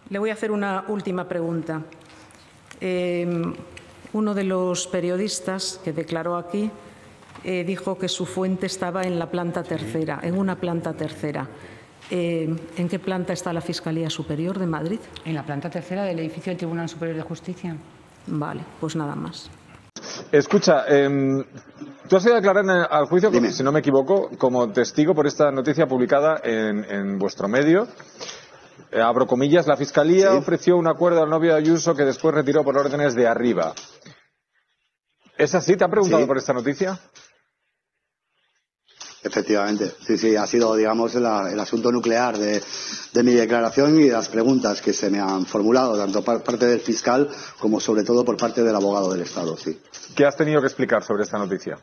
Le voy a hacer una última pregunta. Uno de los periodistas que declaró aquí dijo que su fuente estaba en la planta tercera, en una planta tercera. ¿En qué planta está la Fiscalía Superior de Madrid? En la planta tercera del edificio del Tribunal Superior de Justicia. Vale, pues nada más. Escucha, tú has ido a declarar al juicio, si no me equivoco, como testigo por esta noticia publicada en vuestro medio. Abro comillas, la Fiscalía ofreció un acuerdo al novio de Ayuso que después retiró por órdenes de arriba. ¿Es así? ¿Te han preguntado por esta noticia? Efectivamente, sí, ha sido, digamos, el asunto nuclear de mi declaración y de las preguntas que se me han formulado, tanto por parte del fiscal como sobre todo por parte del abogado del Estado, sí. ¿Qué has tenido que explicar sobre esta noticia?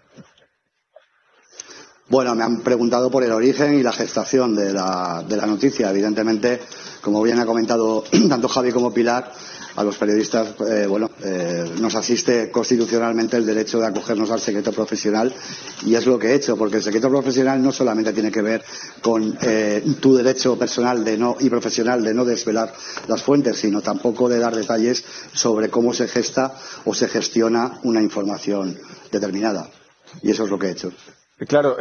Bueno, me han preguntado por el origen y la gestación de la noticia. Evidentemente, como bien ha comentado tanto Javi como Pilar, a los periodistas nos asiste constitucionalmente el derecho de acogernos al secreto profesional, y es lo que he hecho, porque el secreto profesional no solamente tiene que ver con tu derecho personal y profesional de no desvelar las fuentes, sino tampoco de dar detalles sobre cómo se gesta o se gestiona una información determinada, y eso es lo que he hecho. Claro,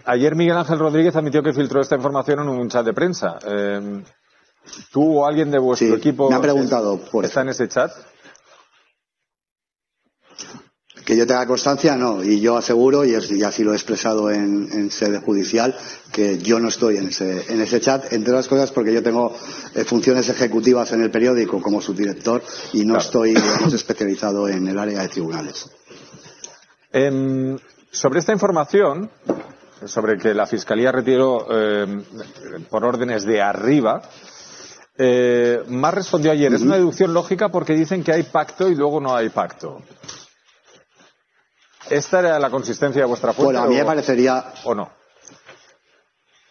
ayer Miguel Ángel Rodríguez admitió que filtró esta información en un chat de prensa. ¿Tú o alguien de vuestro equipo me ha preguntado está en ese chat? Que yo tenga constancia, no, y yo aseguro, y así lo he expresado en sede judicial, que yo no estoy en ese chat, entre otras cosas porque yo tengo funciones ejecutivas en el periódico como subdirector y no estoy, digamos, especializado en el área de tribunales. Sobre esta información, sobre que la Fiscalía retiró por órdenes de arriba, Mar respondió ayer, es una deducción lógica porque dicen que hay pacto y luego no hay pacto. ¿Esta era la consistencia de vuestra fuente? Bueno, a mí me parecería... ¿O no?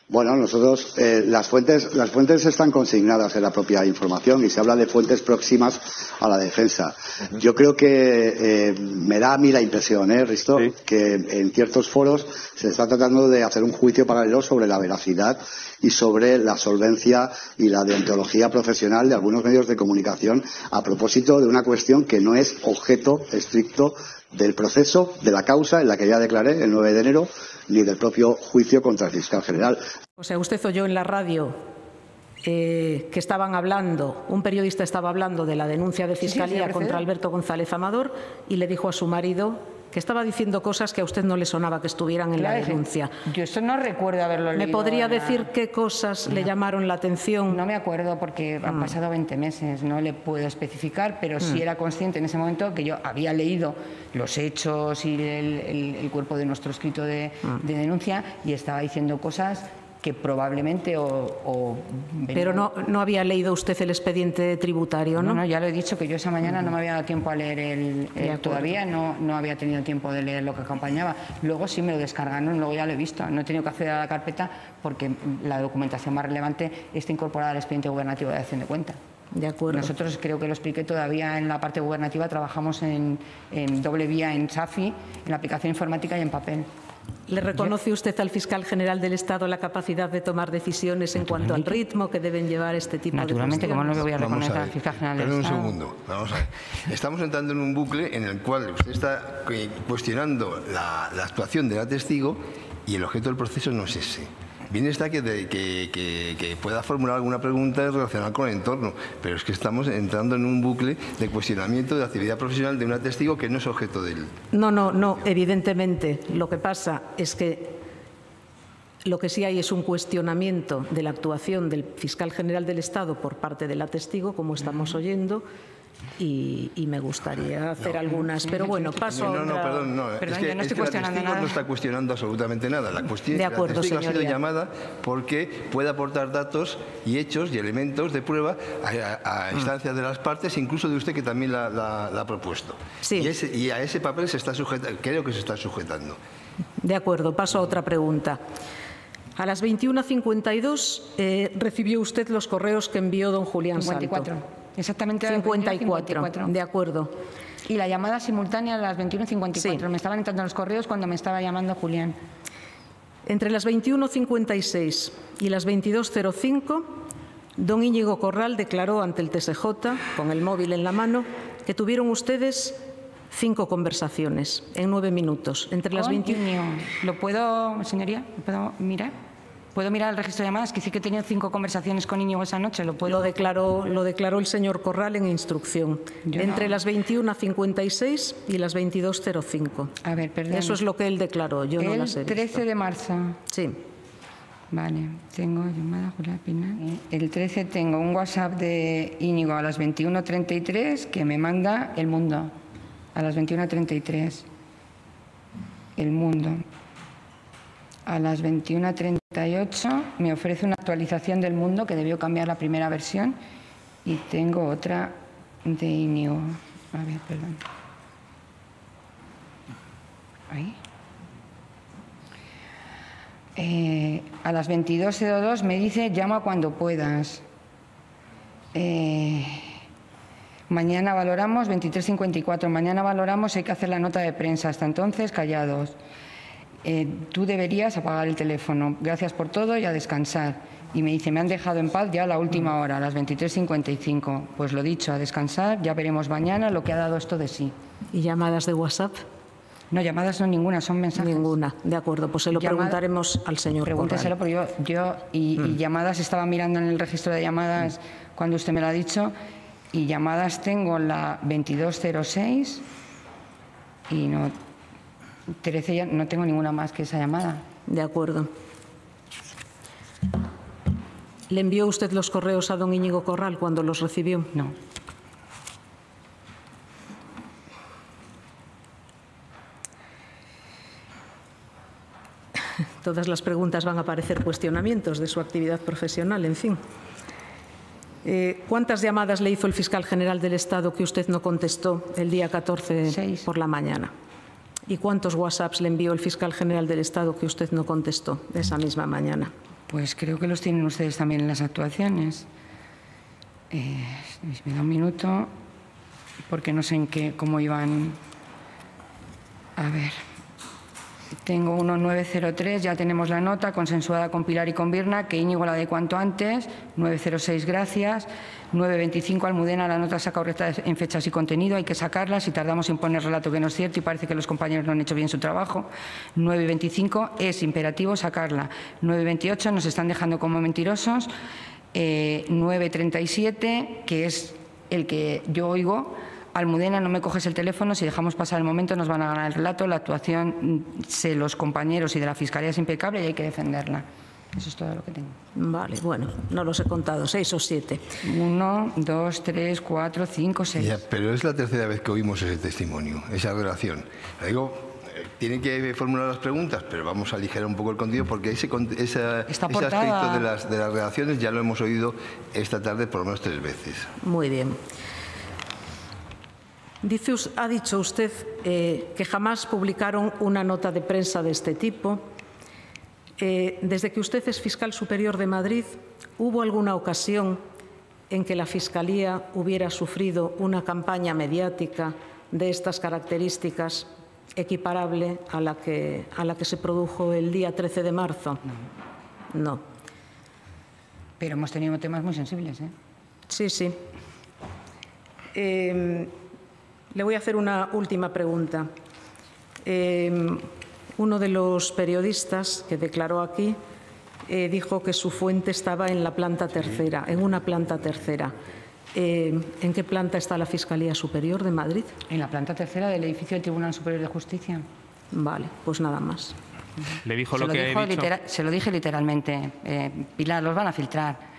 Bueno, nosotros, las fuentes están consignadas en la propia información y se habla de fuentes próximas a la defensa. Yo creo que me da a mí la impresión, Risto, que en ciertos foros se está tratando de hacer un juicio paralelo sobre la veracidad y sobre la solvencia y la deontología profesional de algunos medios de comunicación a propósito de una cuestión que no es objeto estricto del proceso, de la causa en la que ya declaré el 9 de enero, ni del propio juicio contra el fiscal general. O sea, usted oyó en la radio que estaban hablando, un periodista estaba hablando de la denuncia de Fiscalía contra Alberto González Amador y le dijo a su marido que estaba diciendo cosas que a usted no le sonaba que estuvieran en la denuncia. Yo eso no recuerdo haberlo leído. ¿Me podría decir qué cosas le llamaron la atención? No me acuerdo porque han pasado 20 meses, no le puedo especificar, pero sí era consciente en ese momento que yo había leído los hechos y el cuerpo de nuestro escrito de denuncia y estaba diciendo cosas que probablemente Pero no había leído usted el expediente tributario, ¿no? No, ya lo he dicho, que yo esa mañana no me había dado tiempo a leer todavía, no había tenido tiempo de leer lo que acompañaba. Luego sí me lo descargaron, luego ya lo he visto. No he tenido que acceder a la carpeta porque la documentación más relevante está incorporada al expediente gubernativo de Dación de Cuenta. De acuerdo. Nosotros, creo que lo expliqué todavía en la parte gubernativa, trabajamos en doble vía en SAFI, en la aplicación informática y en papel. ¿Le reconoce usted al fiscal general del Estado la capacidad de tomar decisiones en cuanto al ritmo que deben llevar este tipo de cuestiones? Naturalmente, ¿cómo no le voy a reconocer al fiscal general del Estado? Un segundo, vamos a ver. Estamos entrando en un bucle en el cual usted está cuestionando la actuación de la testigo y el objeto del proceso no es ese. Bien está que pueda formular alguna pregunta relacionada con el entorno, pero es que estamos entrando en un bucle de cuestionamiento de la actividad profesional de una testigo que no es objeto de él. No, evidentemente. Lo que pasa es que lo que sí hay es un cuestionamiento de la actuación del fiscal general del Estado por parte de la testigo, como estamos oyendo, y me gustaría hacer algunas, pero bueno, paso a otra. Perdón, es que, yo no estoy cuestionando nada. No está cuestionando absolutamente nada. La testigo ha sido llamada porque puede aportar datos y hechos y elementos de prueba a instancias de las partes, incluso de usted, que también la ha propuesto. Sí. Y a ese papel creo que se está sujetando. De acuerdo, paso a otra pregunta. A las 21:52 recibió usted los correos que envió don Julián 54. Salto. Exactamente. 54. De acuerdo. Y la llamada simultánea a las 21:54. Sí. Me estaban entrando los correos cuando me estaba llamando Julián. Entre las 21:56 y las 22:05 Don Íñigo Corral declaró ante el TSJ, con el móvil en la mano, que tuvieron ustedes 5 conversaciones en 9 minutos. Entre las 21... ¿Lo puedo, señoría? ¿Lo puedo mirar? ¿Puedo mirar el registro de llamadas? Que sí que he tenido 5 conversaciones con Íñigo esa noche. ¿Lo declaró el señor Corral en instrucción. Entre las 21:56 y las 22:05. A ver, perdón. Eso es lo que él declaró, yo no las he visto. El 13 de marzo. Sí. Vale, tengo llamada Julia Pinar. El 13 tengo un WhatsApp de Íñigo a las 21:33 que me manda El Mundo. A las 21:33. El Mundo. A las 21:38 me ofrece una actualización del Mundo que debió cambiar la primera versión y tengo otra de Íñigo. A ver, perdón. Ahí. A las 22:02 me dice llama cuando puedas. Mañana valoramos, 23:54. Mañana valoramos, hay que hacer la nota de prensa. Hasta entonces, callados. Tú deberías apagar el teléfono. Gracias por todo y a descansar. Y me dice, me han dejado en paz ya a la última hora, a las 23:55. Pues lo dicho, a descansar. Ya veremos mañana lo que ha dado esto de sí. ¿Y llamadas de WhatsApp? No, llamadas no ninguna, son mensajes. Ninguna, de acuerdo. Pues se lo preguntaremos al señor Corral. Pregúnteselo, porque y llamadas, estaba mirando en el registro de llamadas cuando usted me lo ha dicho, y llamadas tengo la 22:06 y no... 13 ya no tengo ninguna más que esa llamada. De acuerdo. ¿Le envió usted los correos a don Íñigo Corral cuando los recibió? No. Todas las preguntas van a parecer cuestionamientos de su actividad profesional, en fin. ¿Cuántas llamadas le hizo el fiscal general del Estado que usted no contestó el día 14 6. por la mañana? ¿Y cuántos WhatsApps le envió el fiscal general del Estado que usted no contestó esa misma mañana? Pues creo que los tienen ustedes también en las actuaciones. Me da un minuto, porque no sé cómo iban. A ver. Tengo 1903, ya tenemos la nota, consensuada con Pilar y con Birna, que Íñigo la de cuanto antes. 906, gracias. 925, Almudena, la nota está correcta en fechas y contenido, hay que sacarla, si tardamos en poner relato que no es cierto y parece que los compañeros no han hecho bien su trabajo. 925, es imperativo sacarla. 928, nos están dejando como mentirosos. 937, que es el que yo oigo. Almudena, no me coges el teléfono, si dejamos pasar el momento nos van a ganar el relato, la actuación de los compañeros y de la Fiscalía es impecable y hay que defenderla. Eso es todo lo que tengo. Vale, bueno, no los he contado, 6 o 7. 1, 2, 3, 4, 5, 6. Ya, pero es la tercera vez que oímos ese testimonio, esa relación. Le digo, tienen que formular las preguntas, pero vamos a aligerar un poco el contenido porque ese aspecto de las relaciones ya lo hemos oído esta tarde por lo menos 3 veces. Muy bien. Ha dicho usted que jamás publicaron una nota de prensa de este tipo. Desde que usted es fiscal superior de Madrid, ¿hubo alguna ocasión en que la Fiscalía hubiera sufrido una campaña mediática de estas características equiparable a la que se produjo el día 13 de marzo? No. Pero hemos tenido temas muy sensibles, ¿eh? Sí, sí. Le voy a hacer una última pregunta. Uno de los periodistas que declaró aquí dijo que su fuente estaba en la planta tercera, en una planta tercera. ¿En qué planta está la Fiscalía Superior de Madrid? En la planta tercera del edificio del Tribunal Superior de Justicia. Vale, pues nada más. ¿Le dijo lo que he dicho? Se lo dije literalmente. Pilar, los van a filtrar.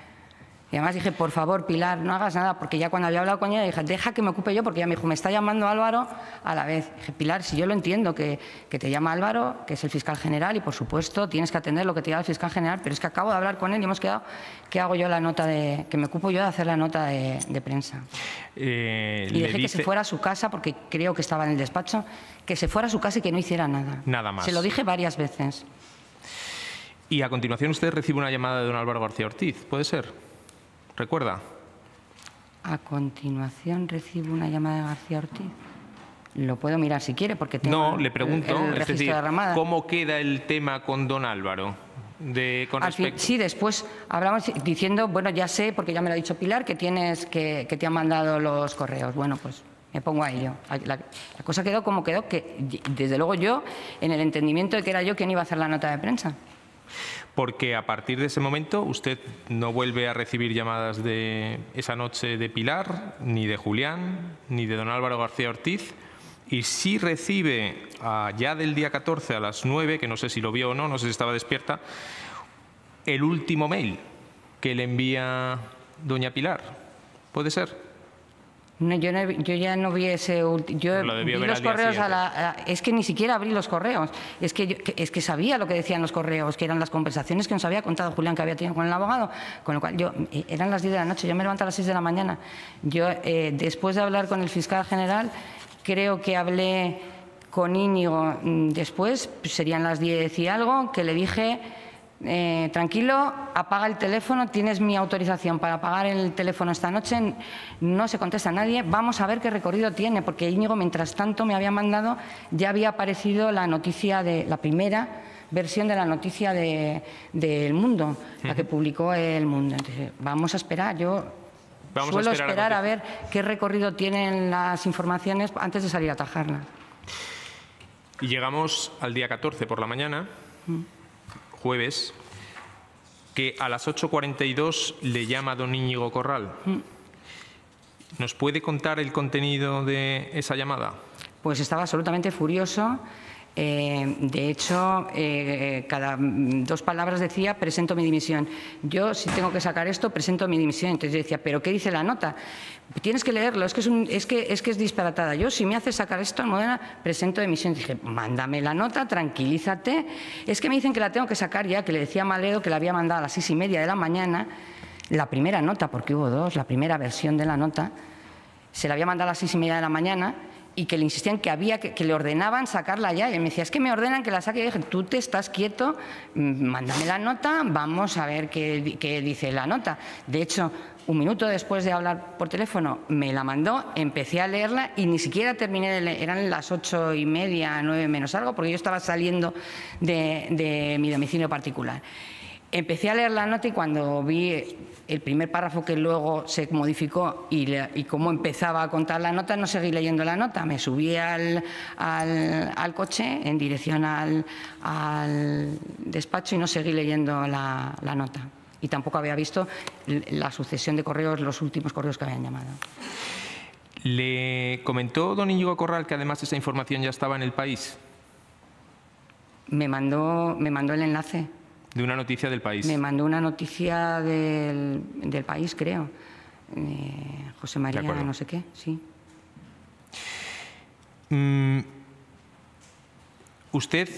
Y además dije, por favor, Pilar, no hagas nada, porque ya cuando había hablado con ella dije, deja que me ocupe yo, porque ella me dijo, me está llamando Álvaro a la vez. Dije, Pilar, si yo lo entiendo, que te llama Álvaro, que es el fiscal general, y por supuesto tienes que atender lo que te diga el fiscal general, pero es que acabo de hablar con él y hemos quedado que hago yo la nota que me ocupo yo de hacer la nota de prensa. Y dije que se fuera a su casa, porque creo que estaba en el despacho, que se fuera a su casa y que no hiciera nada. Nada más. Se lo dije varias veces. Y a continuación usted recibe una llamada de don Álvaro García Ortiz, ¿puede ser? ¿Recuerda? A continuación recibo una llamada de García Ortiz. Lo puedo mirar si quiere, porque tengo no, le pregunto, el registro de Ramada. ¿Cómo queda el tema con don Álvaro? Sí, después hablamos diciendo, bueno, ya sé, porque ya me lo ha dicho Pilar, que te han mandado los correos. Bueno, pues me pongo a ello. La cosa quedó como quedó, que desde luego yo, en el entendimiento de que era yo quien iba a hacer la nota de prensa. Porque a partir de ese momento usted no vuelve a recibir llamadas de esa noche de Pilar, ni de Julián, ni de don Álvaro García Ortiz, y sí recibe ya del día 14 a las 9, que no sé si lo vio o no, no sé si estaba despierta, el último mail que le envía doña Pilar. ¿Puede ser? No, yo ya no vi ese último. Yo vi los correos es que ni siquiera abrí los correos. Es que sabía lo que decían los correos, que eran las conversaciones que nos había contado Julián que había tenido con el abogado. Con lo cual, eran las 10 de la noche, yo me levanto a las 6 de la mañana. Yo, después de hablar con el fiscal general, creo que hablé con Íñigo después, serían las 10 y algo, que le dije... tranquilo, apaga el teléfono, tienes mi autorización para apagar el teléfono esta noche, no se contesta a nadie, vamos a ver qué recorrido tiene, porque Íñigo, mientras tanto, me había mandado, ya había aparecido la noticia de la primera versión de la noticia del Mundo, la que publicó El Mundo. Entonces, vamos a esperar, suelo esperar a ver qué recorrido tienen las informaciones antes de salir a atajarlas. Y llegamos al día 14 por la mañana. Jueves, que a las 8:42 le llama don Íñigo Corral. ¿Nos puede contar el contenido de esa llamada? Pues estaba absolutamente furioso. De hecho, cada 2 palabras decía presento mi dimisión. Yo, si tengo que sacar esto, presento mi dimisión. Entonces yo decía, ¿pero qué dice la nota? Tienes que leerlo, es que es disparatada. Yo, si me hace sacar esto, Almudena, presento dimisión. Dije, mándame la nota, tranquilízate. Es que me dicen que la tengo que sacar ya, que le decía a Maledo que la había mandado a las 6:30 de la mañana, la primera nota, porque hubo 2, la primera versión de la nota, se la había mandado a las 6:30 de la mañana, y que le insistían que le ordenaban sacarla ya. Y él me decía, es que me ordenan que la saque. Y yo dije, tú te estás quieto, mándame la nota, vamos a ver qué dice la nota. De hecho, 1 minuto después de hablar por teléfono, me la mandó, empecé a leerla y ni siquiera terminé de leer. Eran las 8:30, 9 menos algo, porque yo estaba saliendo de mi domicilio particular. Empecé a leer la nota y cuando vi el primer párrafo que luego se modificó y cómo empezaba a contar la nota, no seguí leyendo la nota. Me subí al coche en dirección al despacho y no seguí leyendo la nota. Y tampoco había visto la sucesión de correos, los últimos correos que habían llamado. ¿Le comentó don Íñigo Corral que además esa información ya estaba en El País? Me mandó el enlace. ¿De una noticia del País? Me mandó una noticia del País, creo. José María, no sé qué, sí. ¿Usted,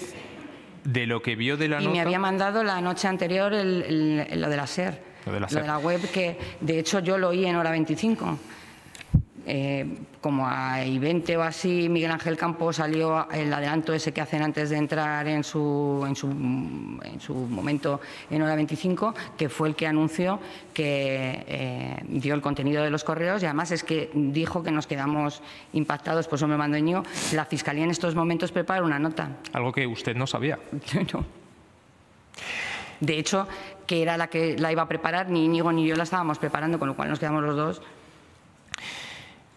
de lo que vio de la nota...? Y me había mandado la noche anterior lo de la SER. Lo de la web, que de hecho yo lo oí en Hora 25. Como a I20 o así, Miguel Ángel Campos salió el adelanto ese que hacen antes de entrar en su momento en Hora 25, que fue el que anunció que dio el contenido de los correos, y además es que dijo que nos quedamos impactados, por eso me mandó Íñigo. La Fiscalía en estos momentos prepara una nota. Algo que usted no sabía. No. De hecho, que era la que la iba a preparar, ni Íñigo ni yo la estábamos preparando, con lo cual nos quedamos los dos.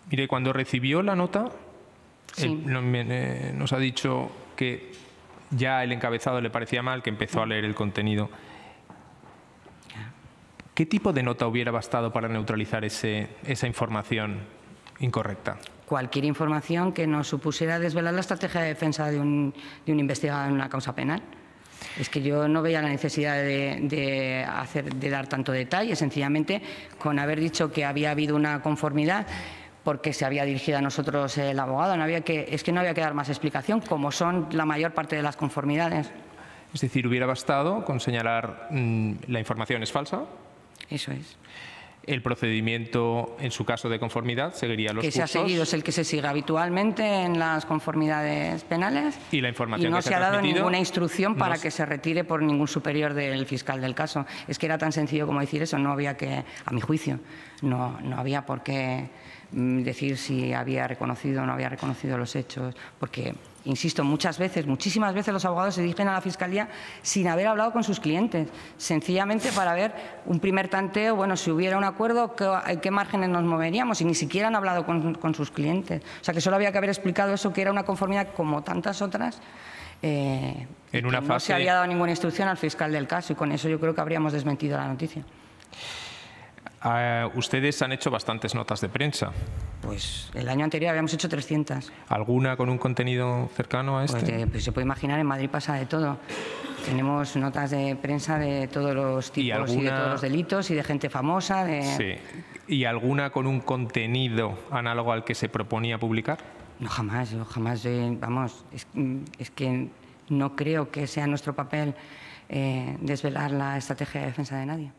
Mire, cuando recibió la nota, sí, nos ha dicho que ya el encabezado le parecía mal, que empezó a leer el contenido. ¿Qué tipo de nota hubiera bastado para neutralizar esa información incorrecta? Cualquier información que nos supusiera desvelar la estrategia de defensa de un investigado en una causa penal. Es que yo no veía la necesidad de dar tanto detalle, sencillamente con haber dicho que había habido una conformidad porque se había dirigido a nosotros el abogado. Es que no había que dar más explicación, como son la mayor parte de las conformidades. Es decir, hubiera bastado con señalar la información es falsa. Eso es. El procedimiento, en su caso de conformidad, seguiría los cursos. Que se ha seguido, es el que se sigue habitualmente en las conformidades penales. Y la información no que se ha dado ninguna instrucción para que se retire por ningún superior del fiscal del caso. Es que era tan sencillo como decir eso, no había que, a mi juicio, no había por qué decir si había reconocido o no había reconocido los hechos, porque insisto, muchísimas veces los abogados se dirigen a la Fiscalía sin haber hablado con sus clientes, sencillamente para ver un primer tanteo, bueno, si hubiera un acuerdo, ¿qué márgenes nos moveríamos? Y ni siquiera han hablado con sus clientes. O sea, que solo había que haber explicado eso, que era una conformidad como tantas otras, en una fase... no se había dado ninguna instrucción al fiscal del caso, y con eso yo creo que habríamos desmentido la noticia. Ustedes han hecho bastantes notas de prensa. Pues el año anterior habíamos hecho 300. ¿Alguna con un contenido cercano a este? Pues se puede imaginar, en Madrid pasa de todo. Tenemos notas de prensa de todos los tipos y de todos los delitos y de gente famosa. Sí. ¿Y alguna con un contenido análogo al que se proponía publicar? No, jamás. Vamos, es que no creo que sea nuestro papel desvelar la estrategia de defensa de nadie.